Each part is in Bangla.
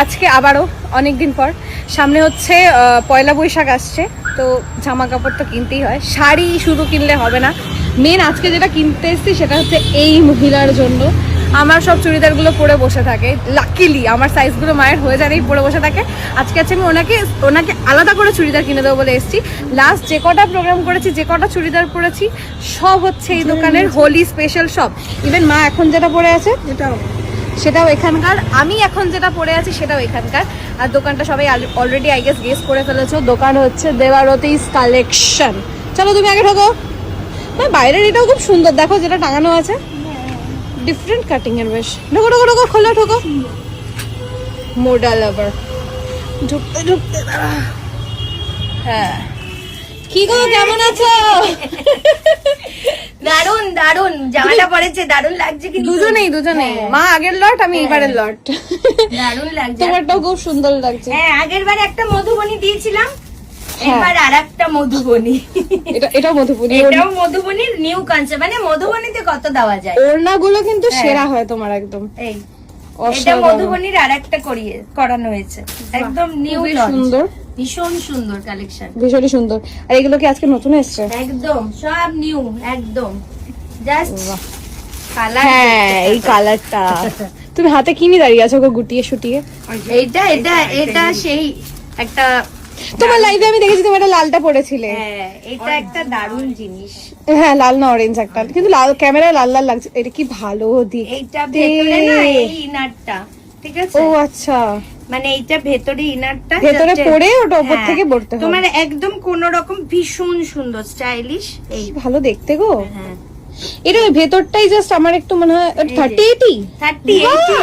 আজকে আবারও অনেকদিন পর সামনে হচ্ছে পয়লা বৈশাখ আসছে, তো জামা কাপড় তো কিনতেই হয়। শাড়ি শুধু কিনলে হবে না, মেন আজকে যেটা কিনতে এসেছি সেটা হচ্ছে এই মহিলার জন্য। আমার সব চুড়িদারগুলো পরে বসে থাকে, লাকিলি আমার সাইজগুলো মায়ের হয়ে জানেই পরে বসে থাকে। আজকে আমি ওনাকে আলাদা করে চুড়িদার কিনে দেবো বলে এসেছি। লাস্ট যে কটা প্রোগ্রাম করেছি, যে কটা চুড়িদার পরেছি, সব হচ্ছে এই দোকানের হোলি স্পেশাল সব। ইভেন মা এখন যেটা পরে আছে সেটাও এখানকার, আমি এখন যেটা পরে আছি সেটাও এখানকার। আর দোকানটা সবাই অলরেডি আই গেস করে ফেলেছো, দোকান হচ্ছে দেবারতিস কালেকশন। চলো তুমি আগে ঢোকো। বাইরের এটাও খুব সুন্দর, দেখো যেটা টাঙানো আছে, ডিফারেন্ট কাটিং এর বেশ। ঢোকো ঢোকো ঢোকো, খোলো ঢোকো। মোডা লাভার ঢুকতে ঢুকতে দাঁড়া। হ্যাঁ, কি গো কেমন আছো? দারুন দারুন জামাটা পরেছে, দারুন লাগছে কিন্তু দুজনেই মা আগের লট, আমি এবারের লট। দারুন লাগছে, তোমারটাও খুব সুন্দর লাগছে। হ্যাঁ আগের বার একটা মধুবনী দিয়েছিলাম, এবার আরেকটা মধুবনী। এটাও মধুবনী, এটাও মধুবনীর নিউ কনসেপ্ট। মানে মধুবনীতে কত দেওয়া যায়, ওড়নাগুলো কিন্তু সেরা হয় তোমার একদম। এই এটা মধুবনীর আরেকটা করানো হয়েছে, একদম নিউ সুন্দর, ভীষণ সুন্দর কালেকশন, ভীষণই সুন্দর। আর এগুলো কি আজকে নতুন এসেছে? একদম সব নিউ, একদম জাস্ট কালার। হ্যাঁ এই কালারটা তুমি হাতে কিনে দাঁড়িয়ে আছো গো গুটিয়ে শুটিয়ে। এইটা এটা এটা সেই একটা, তোমার লাইভে আমি দেখেছি তুমি একটা লালটা পরেছিলে। হ্যাঁ এটা একটা দারুণ জিনিস। হ্যাঁ লাল না অরেঞ্জ একটা, কিন্তু লাল ক্যামেরায় লাল লাল লাগছে। এটা কি ভালো দিক। এইটা ভেতরে না এই ইনারটা, ঠিক আছে? ও আচ্ছা, মানে এইটা ভেতরে ইনারটা ভেতরে পরে ওটা উপর থেকে পড়তে হবে। তোমার একদম কোন রকম ভীষণ সুন্দর স্টাইলিশ, এই ভালো দেখতে গো। হ্যাঁ এটা ভেতরটাই জাস্ট আমার একটু মনে হয় 30-80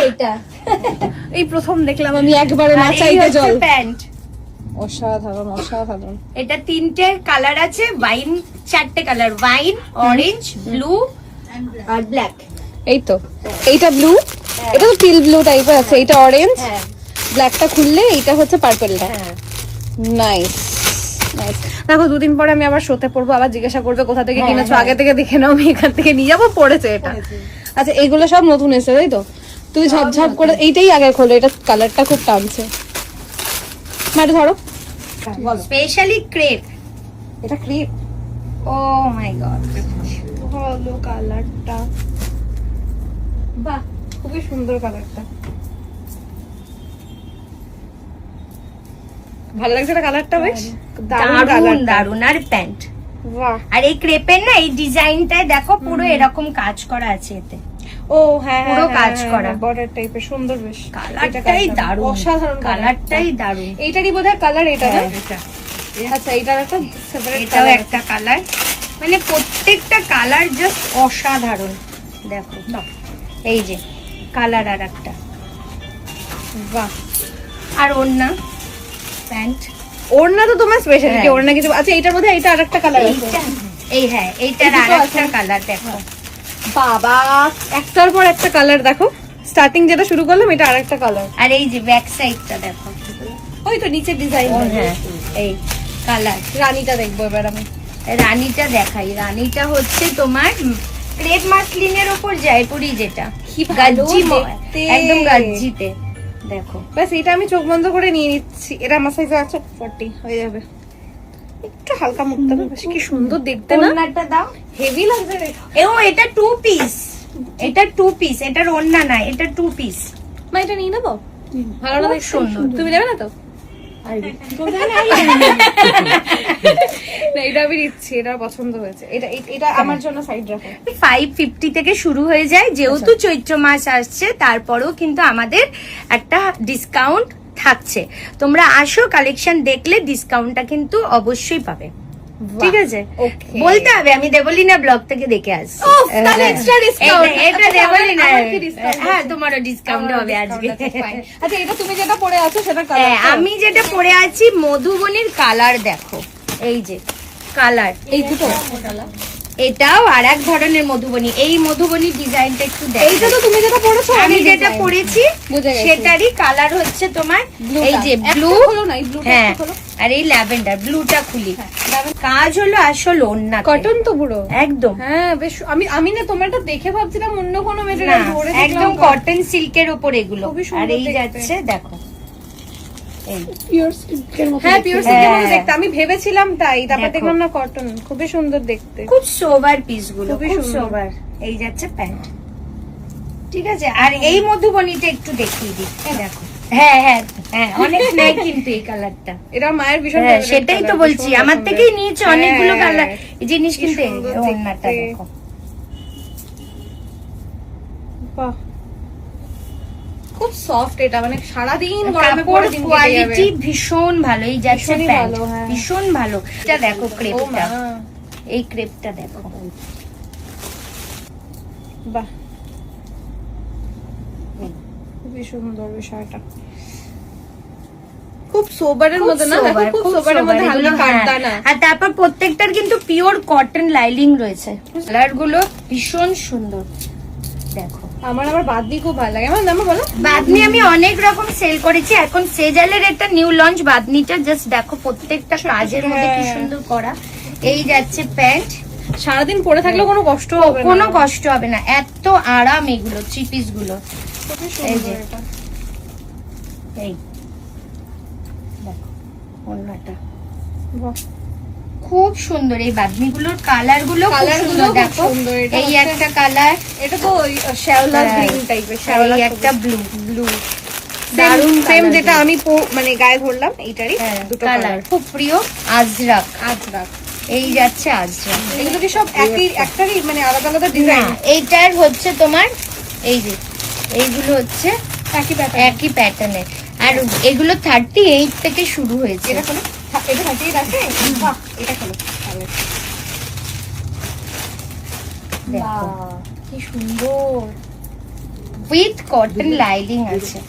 এটা এই প্রথম দেখলাম আমি একবারে নাচাইতে জল। প্যান্ট অসাধারণ অসাধারণ। এটা তিনটে কালার আছে, ওয়াইন, চারটে কালার, ওয়াইন, অরেঞ্জ, ব্লু আর ব্ল্যাক। এই তো এইটা ব্লু, এটা তো টিল ব্লু টাইপের আছে, এটা অরেঞ্জ, ব্ল্যাকটা খুললে এইটা হচ্ছে পার্পলটা। Nice nice. দেখো দুদিন পরে আমি আবার শোতে পড়বো, আবার জিজ্ঞাসা করবে কোথা থেকে কিনেছো, আগে থেকে দেখে নাও, আমি এখান থেকে নিয়ে যাবো। পড়েছে এটা। আচ্ছা এগুলো সব নতুন এসেছে তাই তো? তুমি ঝপঝপ করে এইটাই আগে খোলো, এটা কালারটা খুব টানছে। মাটি ধরো, স্পেশালি ক্রেপ। এটা ক্রিপ। ও মাই গড, ভালো কালারটা, বাহ খুবই সুন্দর কালারটা, ভালো লাগছে না কালারটা? বেশ দারুণ দারুণ। আর প্যান্ট, বাহ। আর এই ক্রেপের না এই ডিজাইনটায় দেখো পুরো এরকম কাজ করা আছে এতে। ও হ্যাঁ, পুরো কাজ করা, বর্ডার টাইপের সুন্দর বেশ। কালারটাই দারুণ, অসাধারণ, কালারটাই দারুণ। এইটারই বোধহয় কালার এটা না? এটা আচ্ছা এইটার একটা সেপারেট এটাও একটা কালার, মানে প্রত্যেকটা কালার জাস্ট অসাধারণ। দেখো এই যে কালার আর একটা, বাহ। আর ওড়না প্যান্ট, ওড়না তো তোমার স্পেশালিটি, ওড়না কিছু। আচ্ছা এইটার মধ্যে এটা আরেকটা কালার আছে, এই হ্যাঁ এইটার আরেকটা কালার দেখো। বাবা একটার পর একটা কালার দেখো, স্টার্টিং যেটা শুরু করলাম এটা আরেকটা কালার। আর এই যে ব্যাক সাইডটা দেখো, ওই তো নিচে ডিজাইন। হ্যাঁ এই কালার। রানীটা দেখবো এবার আমি। রানীটা দেখাই, রানীটা হচ্ছে তোমার ক্রেপ মাসলিনের উপর জয়পুরি, যেটা গাজ্জি, একদম গাজ্জিতে। দেখো ব্যাস এটা আমি চোখ বন্ধ করে নিয়ে নিচ্ছি। এটা আমার সাইজে আছে 40, হয়ে যাবে। একটু হালকা মুখটা বেশ কি সুন্দর দেখতে না? ওড়নাটা দাও, হেভি লাগছে। এটা 2 পিস, এটা 2 পিস, এটার ওড়না না, এটা 2 পিস। মা এটা নিয়ে নেবো, ভালো না? খুব সুন্দর। তুমি নেবে না তো? না এটা আমি নিচ্ছি, এটা পছন্দ হয়েছে। এটা এটা আমার জন্য সাইড রাখো। 550 থেকে শুরু হয়ে যায়, যেহেতু চৈত্র মাস আসছে, তারপরেও কিন্তু আমাদের একটা ডিসকাউন্ট থাকছে। তোমরা আসো, কালেকশন দেখলে ডিসকাউন্টটা কিন্তু অবশ্যই পাবে, ঠিক আছে? বলতে হবে আমি দেবলিনা ব্লগ থেকে দেখে আসছি, এটা দেবলিনা। হ্যাঁ তোমারও ডিসকাউন্ট হবে আজকে। আচ্ছা এটা তুমি যেটা পরে আছো সেটা হ্যাঁ আমি যেটা পরে আছি মধুবনীর কালার দেখো, এই যে কালার, এই দুটো। এটাও আর এক ধরনের মধুবনী। এই মধুবনীর ডিজাইনটা একটু দেখো। এইটা তো তুমি যেটা পরেছো, আমি যেটা পরেছি সেটারই কালার হচ্ছে তোমার এই যে ব্লু, হ্যাঁ, আর এই ল্যাভেন্ডার। ব্লুটা খুলি, কাজ হলো আসল ওড়না, কটন তো পুরো একদম। হ্যাঁ বেশ। আমি না তোমারটা দেখে ভাবছিলাম অন্য কোনো মেটেরিয়াল, ধরে একদম কটন সিল্কের উপর এগুলো। খুবই আর সুন্দর এই দেখতে। যাচ্ছে দেখো এই পিওর সিল্কের মতো হ্যাঁ দেখতে। পিওর সিল্কের মতো হ্যাঁ। দেখতে, আমি ভেবেছিলাম তাই, তারপর দেখো। দেখলাম না কটন, খুবই সুন্দর দেখতে। খুব সোবার পিস গুলো, খুবই খুব সুন্দর। সোবার। এই যাচ্ছে প্যান্ট, ঠিক আছে। আর এই মধুবনীটা একটু দেখিয়ে দিই, দেখো। হ্যাঁ হ্যাঁ হ্যাঁ, অনেক নেয় কিন্তু এই কালারটা। এটা মায়ের ভীষণ হ্যাঁ, favorite সেটাই তো color, বলছি, ভীষণ আমার পছন্দের। থেকেই নিয়েছে অনেকগুলো হ্যাঁ, কালার এই জিনিস, কি কিন্তু এই সুন্দর ওড়নাটা দেখতে। দেখো। বাহ, খুব সফট এটা, মানে সারাদিন গরমে কাপড় পরে দিন কেটে যাবে। কোয়ালিটি ভীষণ ভালো। এই যাচ্ছে ভীষণই প্যান্ট, ভালো, হ্যাঁ। ভীষণ ভালো। এটা দেখো ও ক্রেপটা, মা, এই ক্রেপটা দেখো। বাহ, খুবই সুন্দর বিষয়টা, খুব সোবারের মধ্যে না, দেখো খুব সোবারের মধ্যে হালকা কাটটা না। আর তারপর প্রত্যেকটার কিন্তু পিওর কটন লাইলিং রয়েছে। কালার গুলো ভীষণ সুন্দর দেখো। আমার বাদনি খুব ভালো লাগে। আমার নাম বলো। বাদনি আমি অনেক রকম সেল করেছি, এখন সেজালের একটা নিউ লঞ্চ বাদনিটা, জাস্ট দেখো প্রত্যেকটা কাজের মধ্যে কি সুন্দর করা। এই যাচ্ছে প্যান্ট, সারাদিন পরে থাকলেও কোনো কষ্ট হবে না, কোনো কষ্ট হবে না, এত আরাম এগুলো থ্রি পিস গুলো। খুবই এই সুন্দর যে। এটা। এই দেখো ওড়নাটা বাহ, খুব সুন্দর। এই বাদনিগুলোর কালার গুলো খুব Colour গুলো সুন্দর খুব দেখো। সুন্দর। এটা এই হচ্ছে- একটা কালার, এটা তো ওই শ্যাওলা হ্যাঁ। গ্রিন টাইপের, এই শ্যাওলা একটা ব্লু, ব্লু, দারুণ সেম colour যেটা গুলো। আমি মানে গায়ে ধরলাম এইটারই দুটো কালার কালার। খুব প্রিয় আজরাক। আজরাক, এই যাচ্ছে আজরাক। এগুলো কি সব একই একটারই, মানে আলাদা আলাদা না, ডিজাইন? এইটার হচ্ছে তোমার এই যে এইগুলো হচ্ছে একই প্যাটার্ন। একই প্যাটার্নের। আর এগুলো 38 থেকে শুরু হয়েছে। এটা খোলো, এটা থাকিয়ে রাখে। বাহ, এটা খোলো তাহলে। দেখো বাহ, কি সুন্দর। উইথ কটন লাইলিং আছে।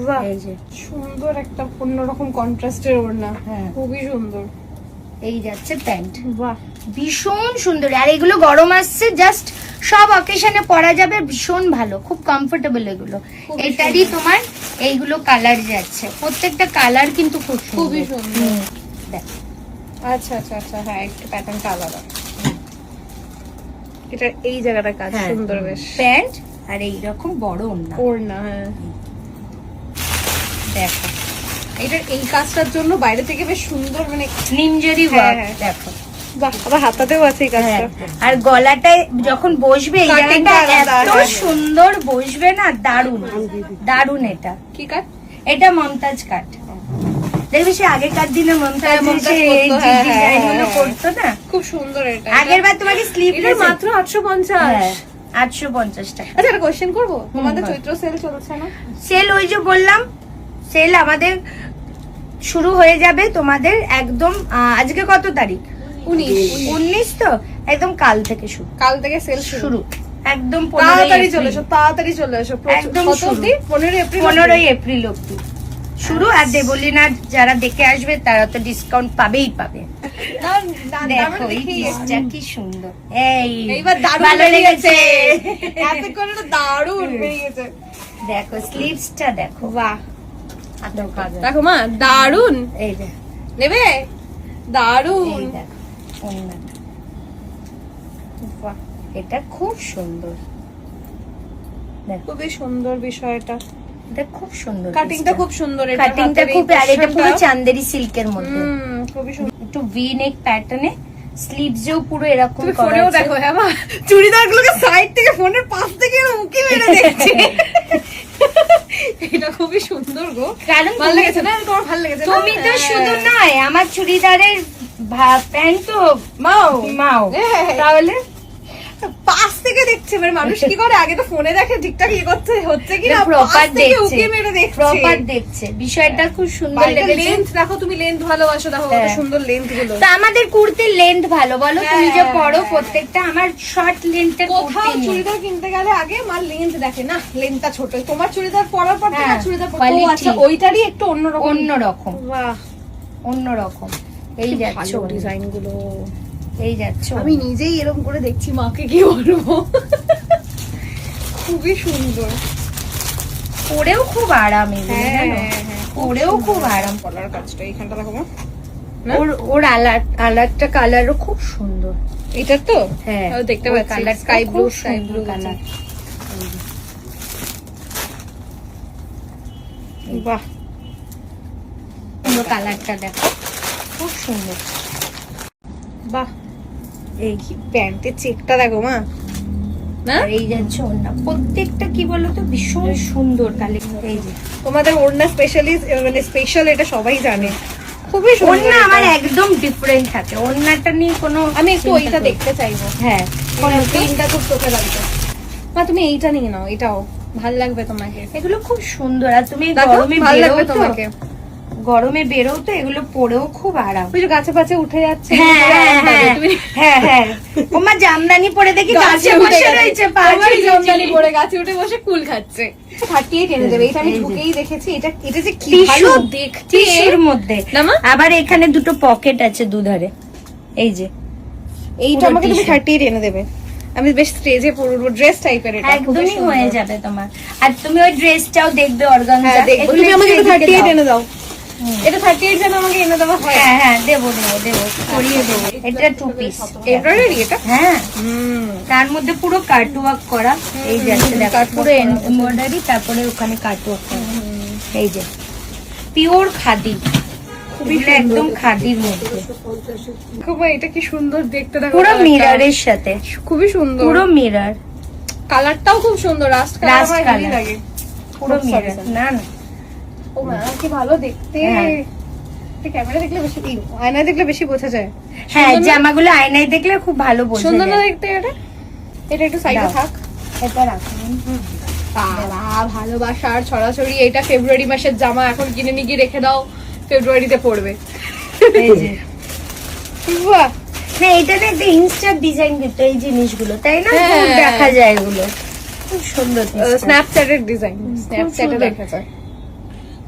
বাহ, এই যে সুন্দর একটা অন্যরকম কন্ট্রাস্টের ওড়না, হ্যাঁ। খুবই সুন্দর। এই যাচ্ছে প্যান্ট, বাহ, ভীষণ সুন্দর। আর এগুলো গরম আসছে, জাস্ট সব অকেশনে পরা যাবে, ভীষণ ভালো, খুব কমফোর্টেবল এগুলো। খুবই এটারই তোমার এইগুলো কালার যাচ্ছে, প্রত্যেকটা কালার কিন্তু খুব সুন্দর। খুবই সুন্দর। হুম, দেখ। আচ্ছা আচ্ছা আচ্ছা, হ্যাঁ একটু প্যাটার্নটা আলাদা। এটা এই জায়গাটা কাজ হ্যাঁ, সুন্দর বেশ। প্যান্ট আর এইরকম বড় ওড়না ওড়না, হ্যাঁ। দেখো। এটার এই কাজটার জন্য বাইরে থেকে বেশ সুন্দর, মানে নিমজরি হ্যাঁ, ওয়ার্ক হ্যাঁ। দেখো। বাহ, আবার হাতাতেও আছে এই কাজটা। হ্যাঁ, আর গলাটায় যখন বসবে এই Cutting জায়গাটা টা আলাদা, এত হ্যাঁ। সুন্দর বসবে না, দারুণ দারুণ। এটা কি কাজ? এটা মমতাজ কাট। দেখবি সে আগেকার দিনে মমতাজ মমতাজ এসে এই করতো, হ্যাঁ, হ্যাঁ, ডিজাইন গুলো হ্যাঁ। করতো না। খুব সুন্দর এটা। আগের বার তোমাকে স্লিপ এটা মাত্র 850। 850 টাকা আচ্ছা, একটা কোশ্চেন করবো? তোমাদের বল। চৈত্র সেল চলছে না? সেল। ওই যে বললাম, সেল আমাদের শুরু হয়ে যাবে তোমাদের একদম আজকে কত তারিখ? 19 তো, একদম কাল থেকে শুরু। কাল থেকে সেল শুরু একদম তাড়াতাড়ি চলে এসো, তাড়াতাড়ি চলে এসো। একদম কত শুরু। অবধি? 15 এপ্রিল। 15 এপ্রিল অব্দি শুরু। আর দেবলীনা যারা দেখে আসবে তারা তো ডিসকাউন্ট পাবেই পাবে। দেখো এই পিসটা কি সুন্দর। এইবার দারুণ ভালো লেগেছে। এতক্ষণ এটা দারুণ বেরিয়েছে। দেখো স্লিভসটা দেখো, বাহ, হাতের কাজ। দেখো মা, দারুণ। এই যে নেবে? দারুণ। এই দেখো ওড়নাটা। বাহ, এটা খুব সুন্দর, দেখো খুবই সুন্দর বিষয়টা। এটা খুব সুন্দর। কাটিংটা খুব সুন্দর, এটা কাটিংটা খুব, আর এটা পুরো চান্দেরি সিল্কের মধ্যে, খুবই সুন্দর। একটু ভি নেক প্যাটার্নে, স্লিভসেও পুরো এরকম তুমি করা ফোনেও আছে। দেখো, হ্যাঁ মা, চুড়িদার গুলোকে সাইড থেকে, ফোনের পাশ থেকে উঁকি মেরে দেখছি। এটা খুবই সুন্দর গো, কারণ ভালো লেগেছে না? তোমার ভালো লেগেছে না? তুমি তো হ্যাঁ। শুধু নয়, আমার চুড়িদারের প্যান্ট তো মাও মাও, হ্যাঁ। তাহলে পাশ থেকে দেখছে, মানে মানুষ কি করে, আগে তো ফোনে দেখে ঠিকঠাক ইয়ে করতে হচ্ছে কি না, প্রপার পাশ থেকে দেখছে, উঁকি মেরে দেখছে। প্রপার দেখছে। বিষয়টা খুব সুন্দর লেগেছে। লেন্থ দেখো, তুমি লেন্থ ভালোবাসো, দেখো কত হ্যাঁ। সুন্দর লেন্থ গুলো। তো আমাদের কুর্তির লেন্থ ভালো, বলো তুমি যে হ্যাঁ, পরো হ্যাঁ। প্রত্যেকটা। আমার শর্ট লেন্থের কোথাও কুর্তি নেই। চুড়িদার কিনতে গেলে আগে মা লেন্থ দেখে না, লেন্থটা ছোট। তোমার চুড়িদার পরার পর থেকে হ্যাঁ, চুড়িদার ও quality। আচ্ছা, ওইটারই একটু অন্যরকম। অন্যরকম, বাহ, অন্যরকম। এই যাচ্ছে ভালো ডিজাইন গুলো। এই যাচ্ছে আমি নিজেই এরকম করে দেখছি, মাকে কি বলবো। খুবই সুন্দর। পরেও খুব আরাম এগুলো, হ্যাঁ, জানো? হ্যাঁ, হ্যাঁ, পরেও খুব আরাম। কলার কাজটা এইখানটা দেখো মা। না? ওর আলাদা কালারও খুব সুন্দর। এটার তো হ্যাঁ, দেখতে ওর পাচ্ছি, কালারটা স্কাই ব্লু, খুব স্কাই সুন্দর ব্লু কালার। বাহ, কালারটা দেখো, খুব সুন্দর। বাহ, এই কি প্যান্টের চেকটা দেখো মা, না আর এই যাচ্ছে ওড়না, প্রত্যেকটা কি বলতো ভীষণ সুন্দর কালেকশন। এই যে তোমাদের ওড়না স্পেশালিস্ট, মানে স্পেশাল, এটা সবাই জানে, খুবই সুন্দর। ওড়না আমার একদম ডিফারেন্ট থাকে, ওড়নাটা নিয়ে কোনো আমি একটু চিন্তা ওইটা করি না। দেখতে চাইবো। হ্যাঁ, প্রিন্টটা খুব চোখে লাগবে। মা তুমি এইটা নিয়ে নাও, এটাও ভাল লাগবে তোমাকে। এগুলো খুব সুন্দর। আর তুমি দেখো, গরমে ভাল বেরো লাগবে তো, তোমাকে। গরমে বেরো তো এগুলো পরেও খুব আরাম। ওই যে গাছে পাছে উঠে যাচ্ছে, হ্যাঁ পরে হ্যাঁ আরাম পাবে। হ্যাঁ তুমি হ্যাঁ হ্যাঁ, ওমা জামদানি পরে দেখি গাছে বসে রয়েছে, পা আমারই ঝুলিয়ে জামদানি ঝুলিয়ে। পরে গাছে উঠে বসে কুল খাচ্ছে। 38 এনে দেবে, এটা আমি এই যে। ঢুকেই দেখেছি। এটা এটা যে কি টিস্যু, ভালো দেখতে। টিস্যুর মধ্যে না মা? আবার এখানে দুটো পকেট আছে দুধারে। এই যে এইটা আমাকে তুমি 38 এনে দেবে, আমি বেশ স্টেজে পরবো, ড্রেস টাইপের। এটা খুবই একদমই সুন্দর। হয়ে যাবে তোমার। আর তুমি ওই ড্রেসটাও দেখবে অর্গানজা, হ্যাঁ দেখো, এগুলো তুমি আমাকে একটু 38 এদিকে এনে দাও। দাও। এটা 38 যেন আমাকে এনে দেওয়া হয়। হ্যাঁ হ্যাঁ, দেবো দেবো দেবো, করিয়ে দেবো। এটা 2 পিস এমব্রয়ডারি এটা। হ্যাঁ, হুম, তার মধ্যে পুরো কাট ওয়ার্ক করা। এই যে আছে দেখো, কাট পুরো ওয়ার্ক করা। এমব্রয়ডারি, তারপরে ওখানে কাট ওয়ার্ক করা। এই যে পিওর খাদি, খুবই একদম খাদির মধ্যে, খুব এটা কি সুন্দর দেখতে, দেখো পুরো কালারটা। মিররের সাথে, খুবই সুন্দর, পুরো মিরর, কালারটাও খুব সুন্দর, রাস্ট কালার Rust আমার ভালোই colour। লাগে। পুরো Sorry, মিরর। sorry। না না, ও মা কি ভালো দেখতে। হ্যাঁ। ক্যামেরা দেখলে বেশি, আয়নায় দেখলে বেশি বোঝা যায়। হ্যাঁ, সুন্দর না? জামাগুলো আয়নায় দেখলে খুব ভালো বোঝা সুন্দর না যায়। দেখতে এটা? এটা একটু সাইডে দাও। থাক। এটা রাখুন। বাবা, ভালোবাসার ছড়াছড়ি। এটা ফেব্রুয়ারি মাসের জামা, এখন কিনে নিয়ে গিয়ে রেখে দাও, ফেব্রুয়ারিতে পড়বে। এই যে বাহ, না, এটা না একটা ইনস্টার ডিজাইন দিত এই জিনিসগুলো, তাই না? হ্যাঁ। খুব দেখা যায় এগুলো, খুব সুন্দর পিসটা। স্ন্যাপচ্যাটের ডিজাইন, স্ন্যাপচ্যাটে সুন্দর। দেখা যায়।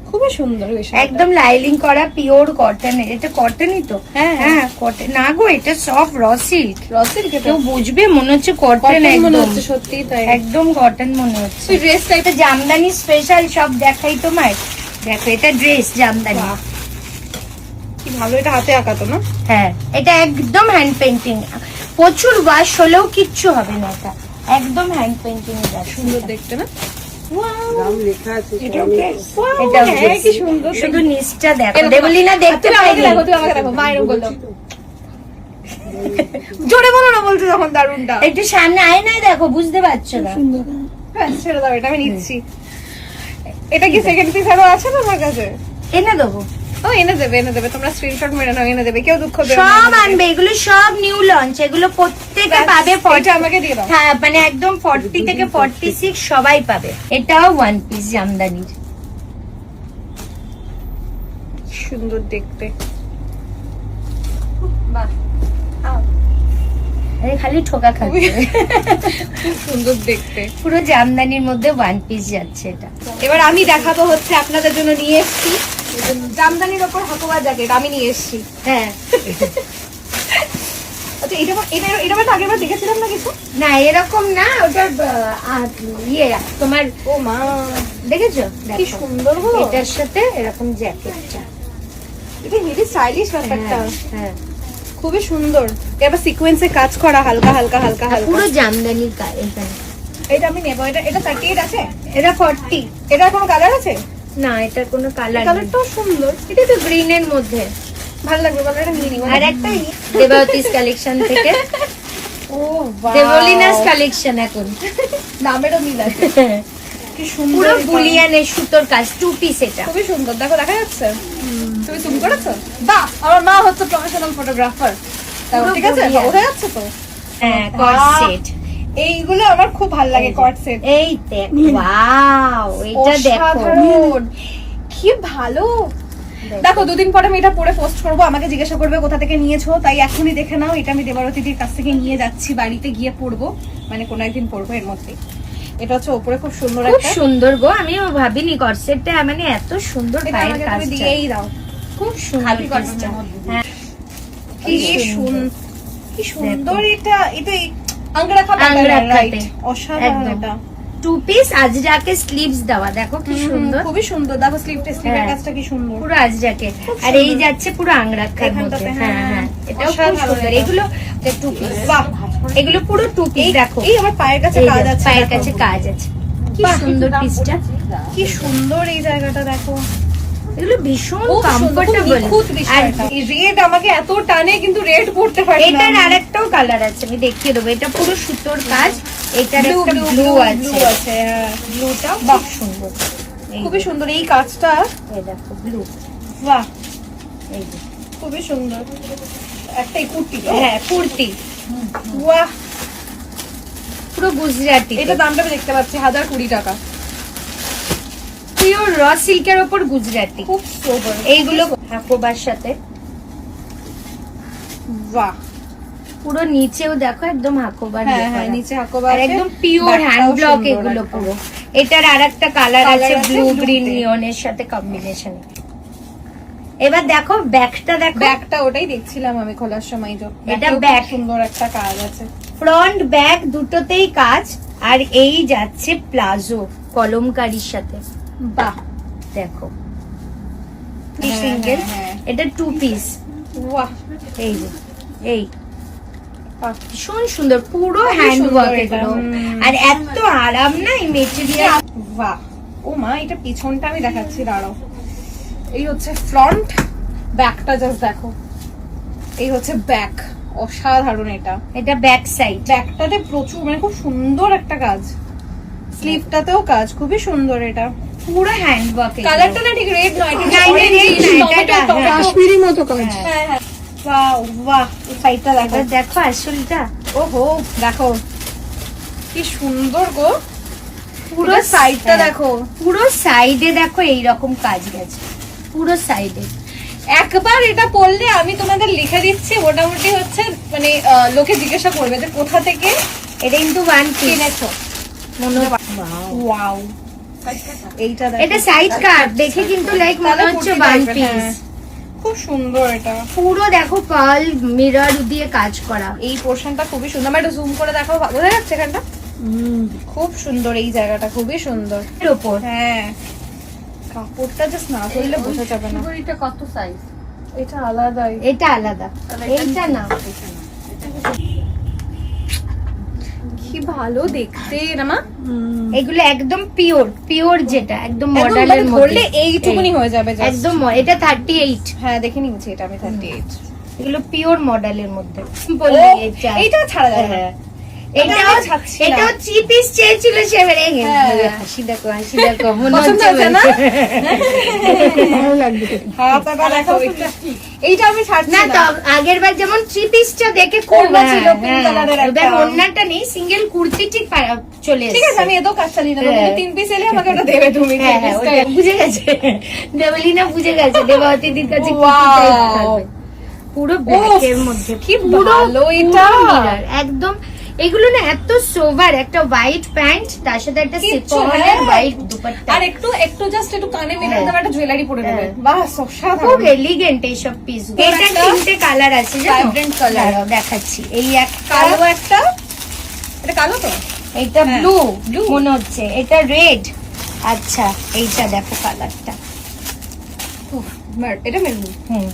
খুবই সুন্দর বিষয়। একদম লাইলিং করা পিওর কটন। এটা কটনই তো? হ্যাঁ, হ্যাঁ কটন না গো, এটা সফট র সিল্ক। রসের কেউ বুঝবে মনে হচ্ছে কটন, কটন মনে একদম হচ্ছে, সত্যি তাই। একদম কটন মনে হচ্ছে। তুই ড্রেস টাইপের এটা জামদানি স্পেশাল সব দেখাই তোমায়। দেখো এটা ড্রেস জামদানি। কি ভালো, এটা হাতে আঁকা তো না? হ্যাঁ, এটা একদম হ্যান্ড পেইন্টিং, প্রচুর ওয়াশ হলেও কিচ্ছু হবে না, এটা একদম হ্যান্ড পেইন্টিং। সুন্দর দেখতে না? এটাও হ্যাঁ, dress। কি সুন্দর শুধু দেখতে। নিচটা দেখো, এরকম- দেবলীনা দেখতে তুমি আমাকে পাইনি। দেখো, তুমি আমাকে দেখো, মা এরকম বললো। জোরে বলো না, বলছো যখন দারুনটা। একটু সামনে আয়নায় দেখো, বুঝতে পারছো না? ব্যাস, ছেড়ে দাও, এটা আমি নিচ্ছি। এটা কি সেকেন্ড পিস আরো আছে না আমার কাছে? এনে দেবো, ও এনে দেবে, এনে দেবে, তোমরা স্ক্রিনশট মেরে নাও, এনে দেবে, কেউ দুঃখ পেও না, সব এনে দেবে। আনবে, এগুলো সব নিউ লঞ্চ, এগুলো প্রত্যেকে ব্যাস, পাবে এটা 40। আমাকে দিয়ে দাও। হ্যাঁ, মানে একদম 40 থেকে 46 সবাই পাবে। এটাও 1 পিস জামদানির। সুন্দর দেখতে। বাহ, আরে খালি ঠোকা খাচ্ছে। খুব সুন্দর দেখতে। পুরো জামদানির মধ্যে 1 পিস যাচ্ছে এটা। এবার আমি দেখাবো হচ্ছে আপনাদের জন্য নিয়ে এসেছি জামদানির ওপর হাকোয়া জ্যাকেট, আমি নিয়ে এসেছি। হ্যাঁ, আচ্ছা, এটা মানে আগেরবার দেখেছিলাম না কিছু? না এরকম না, ওটা ইয়ে তোমার, ও মা, দেখেছো? কি দেখো। সুন্দর গো। এটার সাথে এরকম জ্যাকেটটা। এটা হেভি স্টাইলিশ ব্যাপারটা, হ্যাঁ, খুবই সুন্দর। এবার সিকোয়েন্সে কাজ করা, হালকা হালকা হালকা হালকা। পুরো জামদানির এখানে। এটা আমি নেবো। এটা 38 আছে? এটা 40। এটার কোনো কালার আছে? না, এটার কোনো কালার নেই। কালারটাও সুন্দর, এটা তো গ্রিনের মধ্যে। ভালো লাগবে, কালারটা নিয়ে নিবো। আর একটা দেবাতিস কালেকশন থেকে, ও বাহ, দেবলিনাস কালেকশন এখন। নামেরও মিল আছে। কি সুন্দর, পুরো এটা। বুলিয়ানের সুতোর কাজ, 2 পিস এটা। খুবই সুন্দর, দেখো দেখা যাচ্ছে। তুমি জুম করেছো? বাহ, আমার মা হচ্ছে প্রফেশনাল ফটোগ্রাফার। পুরো ঠিক আছে, বলিয়ান। বোঝা যাচ্ছে তো? হ্যাঁ, কট বাহ। সেট। এইগুলো আমার খুব ভালো লাগে, কট সেট। এই দেখ, ওয়াও, এটা দেখো। অসাধারণ, কি ভালো। দেখো, 2 দিন পরে আমি এটা পরে পোস্ট করবো, আমাকে জিজ্ঞাসা করবে কোথা থেকে নিয়েছো, তাই এখনই দেখে নাও। এটা আমি দেবারতীদির কাছ থেকে নিয়ে যাচ্ছি, বাড়িতে গিয়ে পরবো, মানে কোনো একদিন পরবো এর মধ্যে। এটা হচ্ছে ওপরে খুব সুন্দর খুব একটা, সুন্দর গো, আমিও ভাবিনি কট সেটটা মানে এত সুন্দর এটা পায়ের আমাকে তুমি কাজটা। দিয়েই দাও। খুব সুন্দর খালি কাজটা। হ্যাঁ, কি সুন্দর। কি সুন্দর এটা। এটা আংরাখা প্যাটার্ন, আংরাখাতে। রাইট? অসাধারণ একদম। এটা। 2 পিস আজরাকে স্লিভস দেওয়া, দেখো কি সুন্দর। খুবই সুন্দর, দেখো স্লিভের হ্যাঁ। কাজটা কি সুন্দর। পুরো আজরাকে। খুব আর এই সুন্দর। যাচ্ছে পুরো আংরাখার মধ্যে। এখানটাতে, হ্যাঁ হ্যাঁ। হ্যাঁ, এটাও খুব অসাধারণ সুন্দর। এটা। এগুলো 2 পিস। বাহ, এগুলো পুরো 2 পিস। দেখো এই আমার পায়ের কাছে এই যে, কাজ আছে, পায়ের দেখো। কাছে কাজ আছে। কি বাহ, সুন্দর পিসটা। কি সুন্দর এই জায়গাটা দেখো। এগুলো ভীষণ খুব কমফোর্টেবল। আর রেড আমাকে এত টানে, কিন্তু রেড পড়তে পারি না। এটার আরেকটাও কালার আছে, আমি দেখিয়ে দেবো। এটা পুরো সুতোর কাজ, এটার একটা ব্লু আছে, ব্লুটাও খুব সুন্দর, খুবই সুন্দর এই কাজটা। এই দেখো ব্লু, বাহ, এই যে খুবই সুন্দর একটা এই কুর্তি। হ্যাঁ কুর্তি, বাহ, পুরো গুজরাটি। এটা দামটা আমি দেখতে পাচ্ছি 1020 টাকা। পিওর র সিল্কের ওপর গুজরাটি, খুব সোবার। এইগুলো হাকোবার সাথে। বাহ, পুরো নিচেও দেখো একদম হাকোবার, হ্যাঁ হ্যাঁ, নিচে হাকোবা আর একদম পিওর হ্যান্ড ব্লক এগুলো পুরো। এটার আরেকটা কালার আছে ব্লু গ্রিন নিয়নের সাথে কম্বিনেশন। এবার দেখো ব্যাকটা, দেখো ব্যাগটা ওটাই দেখছিলাম আমি খোলার সময়। এটা ব্যাগ, সুন্দর একটা কাজ আছে, ফ্রন্ট ব্যাক দুটোতেই কাজ। আর এই যাচ্ছে প্লাজো কলমকারীর সাথে। বাহ, দেখো হ্যাঁ, সিঙ্গেল, হ্যাঁ। এটা 2 পিস। বাহ, এই যে এই বাহ, ভীষণ সুন্দর, পুরো খুবই হ্যান্ড সুন্দর ওয়ার্ক এটা। এগুলো। আর এত আরাম না এই মেটেরিয়াল। বাহ, ও মা, এটা পিছনটা আমি দেখাচ্ছি, দাঁড়াও। এই হচ্ছে ফ্রন্ট, ব্যাকটা জাস্ট দেখো। এই হচ্ছে ব্যাক, অসাধারণ এটা। এটা ব্যাক সাইড, ব্যাকটাতে প্রচুর, মানে খুব সুন্দর একটা কাজ। স্লিভটাতেও কাজ, খুবই সুন্দর এটা। পুরো হ্যান্ড ওয়ার্ক। কালারটা না ঠিক রেড নয়, না, এটা red না, এটা কাশ্মীরি মতো কাজ। হ্যাঁ হ্যাঁ, বাহ বাহ, সাইডটা দেখো। এবার দেখো আসলটা, ওহো, দেখো কি সুন্দর গো। পুরো সাইডটা হ্যাঁ, দেখো। পুরো সাইডে দেখো এইরকম কাজ গেছে, পুরো সাইডে। একবার এটা পড়লে আমি তোমাদের লিখে দিচ্ছি, মোটামুটি হচ্ছে মানে লোকে জিজ্ঞাসা করবে যে কোথা থেকে এটা কিন্তু 1 পিস কিনেছো। ওয়াও, এইটা দেখো। এটা সাইড কাট দেখে কিন্তু লাইক মনে হচ্ছে 1 পিস। খুব সুন্দর এটা। পুরো দেখো পার্ল মিরর দিয়ে কাজ করা। এই পোর্শনটা খুবই সুন্দর। আমি একটু জুম করে দেখো, বোঝা যাচ্ছে এখানটা? খুব সুন্দর এই জায়গাটা, খুবই সুন্দর। এর উপর হ্যাঁ, কাপড়টা জাস্ট না করলে বোঝা যাবে না। এটা কত সাইজ? এটা আলাদাই। এটা আলাদা, এইটা না। কি ভালো দেখতে না মা। এগুলো একদম পিওর, পিওর যেটা একদম একদম মডেলের মানে মধ্যে। ধরলে এইটুকুনি হয়ে যাবে just। একদম এটা 38। হ্যাঁ, দেখে নিয়েছি এটা আমি 38। এগুলো পিওর মডেলের মধ্যে। এইটা ছাড়া যাবে না। হ্যাঁ, এটাও এটাও ছাড়ছি না। এটাও 3 পিস চেয়েছিল সে, এবারে হ্যাঁ। হাসি দেখো, হাসি দেখো, মনে পছন্দ হচ্ছে হয়েছে না? ভালো লাগবে তো। হাতাটা দেখো, এইটা আমি ছাড়ছি না। না। তো আগের বার যেমন 3 পিসটা দেখে করবা করবা ছিল pink colour-এর একটা। এবার ওন্নাটা নেই, সিঙ্গেল কুর্তি ঠিক চলে ঠিক আছে, এসেছে। আমি এতো কাজ চালিয়ে দেবো। হ্যাঁ। 3 পিস এলে আমাকে ওটা দেবে তুমি। হ্যাঁ হ্যাঁ, ওটা বুঝে গেছে, দেবলিনা বুঝে গেছে দেবাবতীদির কাছে কি Wow! type থাকবে। পুরো ব্ল্যাকের মধ্যে, কি পুরো ভালো এটা। পুরো mirror, একদম। এগুলো না এত সোভার, একটা হোয়াইট প্যান্ট তার সাথে একটা কিচ্ছু, সিফনের হ্যাঁ। হোয়াইট দুপাট্টা, আর একটু জাস্ট একটু কানে মেরে হ্যাঁ। দেবে, একটা জুয়েলারি পরে দেবে, হ্যাঁ। বাস, খুব অসাধারণ। এলিগেন্ট এইসব পিস। তোর এটা একটা 3টে কালার আছে জানো, vibrant colour। দাঁড়াও, দেখাচ্ছি। এই একটা, কালো একটা, এটা কালো তো? এটা হ্যাঁ, ব্লু blue। মনে হচ্ছে, এটা রেড। আচ্ছা, এইটা দেখো কালারটা। উফ, এটা মেরুন। হুম,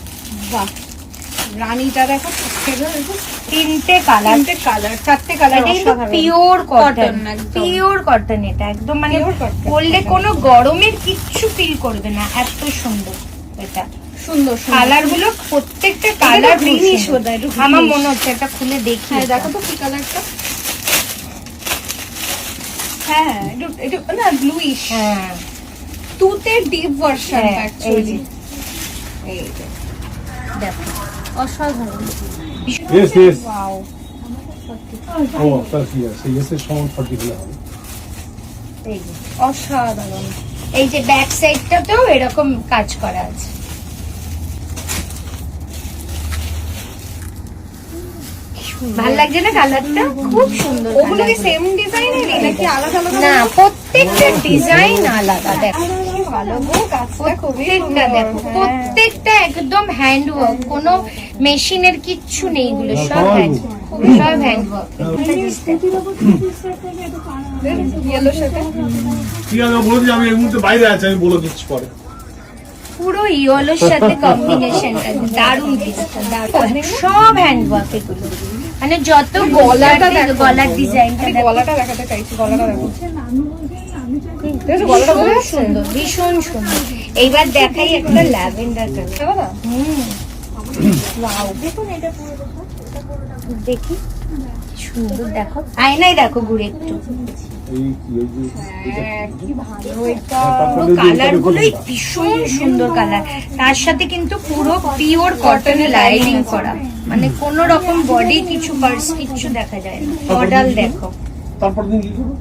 বাহ, রানীটা দেখো, 3টে কালার। 3টে কালার, 4টে কালার, এটা কিন্তু অসাধারণ। পিওর কটন, Cotton একদম। Pure cotton. এটা একদম মানে Pure cotton। পরলে কোনো গরমের কিচ্ছু ফিল করবে না, এত সুন্দর এটা। সুন্দর সুন্দর। কালার গুলো প্রত্যেকটা কালার greenish বোধ হয়, একটু আমার greenish। মনে হচ্ছে, এটা খুলে দেখি। হ্যাঁ, এটা। দেখো তো কি কালারটা। হ্যাঁ, একটু না ব্লুইশ, হ্যাঁ, তুতে ডিপ ভার্সন হ্যাঁ, অ্যাকচুয়ালি। এই এই যে, দেখো অসাধারণ। Yes, yes. Wow, Oh, 30 years. So yes, it's around 30 হলে হবে। এই যে। অসাধারণ। এই যে ব্যাক সাইডটাতেও এরকম কাজ করা আছে। ভাল লাগছে না কালারটা? খুব সুন্দর। ওগুলো কি colour সেম ডিজাইনেরই নাকি আলাদা আলাদা? গুলো। না, প্রত্যেকটা ডিজাইন আলাদা। দেখো কি ভালো গো, কাজটা খুবই প্রত্যেকটা সুন্দর। দেখো, হ্যাঁ। প্রত্যেকটা একদম হ্যান্ড ওয়ার্ক, কোনো মেশিনের কিচ্ছু নেই, এগুলো সব সব হ্যান্ড, সব হ্যান্ড ওয়ার্ক। ইয়েলোর সাথে ঠিক আছে, আমি বলে দিই, আমি এই মুহূর্তে বাইরে আছি, আমি বলে দিচ্ছি পরে। পুরো ইয়েলোর সাথে কম্বিনেশনটা দারুণ পিসটা, দারুণ। সব হ্যান্ড ওয়ার্ক এগুলো, মানে যত গলাটা গলার দেখো। গলার ডিজাইনটা আমি দেখো। গলাটা দেখাতে চাইছি, গলাটা দেখো। দেখেছো গলাটা বোঝা ভীষণ যাচ্ছে? সুন্দর, ভীষণ সুন্দর। এইবার দেখাই একটা ল্যাভেন্ডার কালার। দেখো না? দেখুন এটা পুরো দেখি সুন্দর, দেখো আয়নায় দেখো ঘুরে একটু, কালার গুলোই ভীষণ সুন্দর কালার। তার সাথে কিন্তু পুরো পিওর কটনে লাইনিং করা, মানে কোন রকম বডি কিছু পার্স কিছু দেখা যায় না। মডেল দেখো, তারপর দিন কি করবো?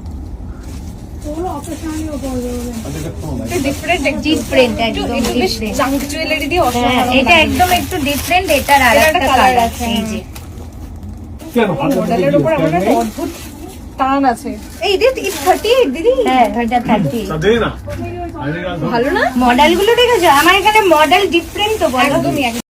ডিফারেন্ট ডিফারেন্ট, একদম ডিফারেন্ট। জাঙ্ক জুয়েলারি দিয়ে হ্যাঁ, অসাধারণ এটা লাগে। একদম একটু ডিফারেন্ট, এটার আর এটার একটা একটা কালার colour আছে আছে, এই যে। কেন মডেলের উপর আমার একটা অদ্ভুত টান আছে। এই দিদি 38 দিদি হ্যাঁ, এটা 30। দে না ভালো না? মডেল গুলো দেখেছো? আমার এখানে মডেল ডিফারেন্ট তো বলো। একদমই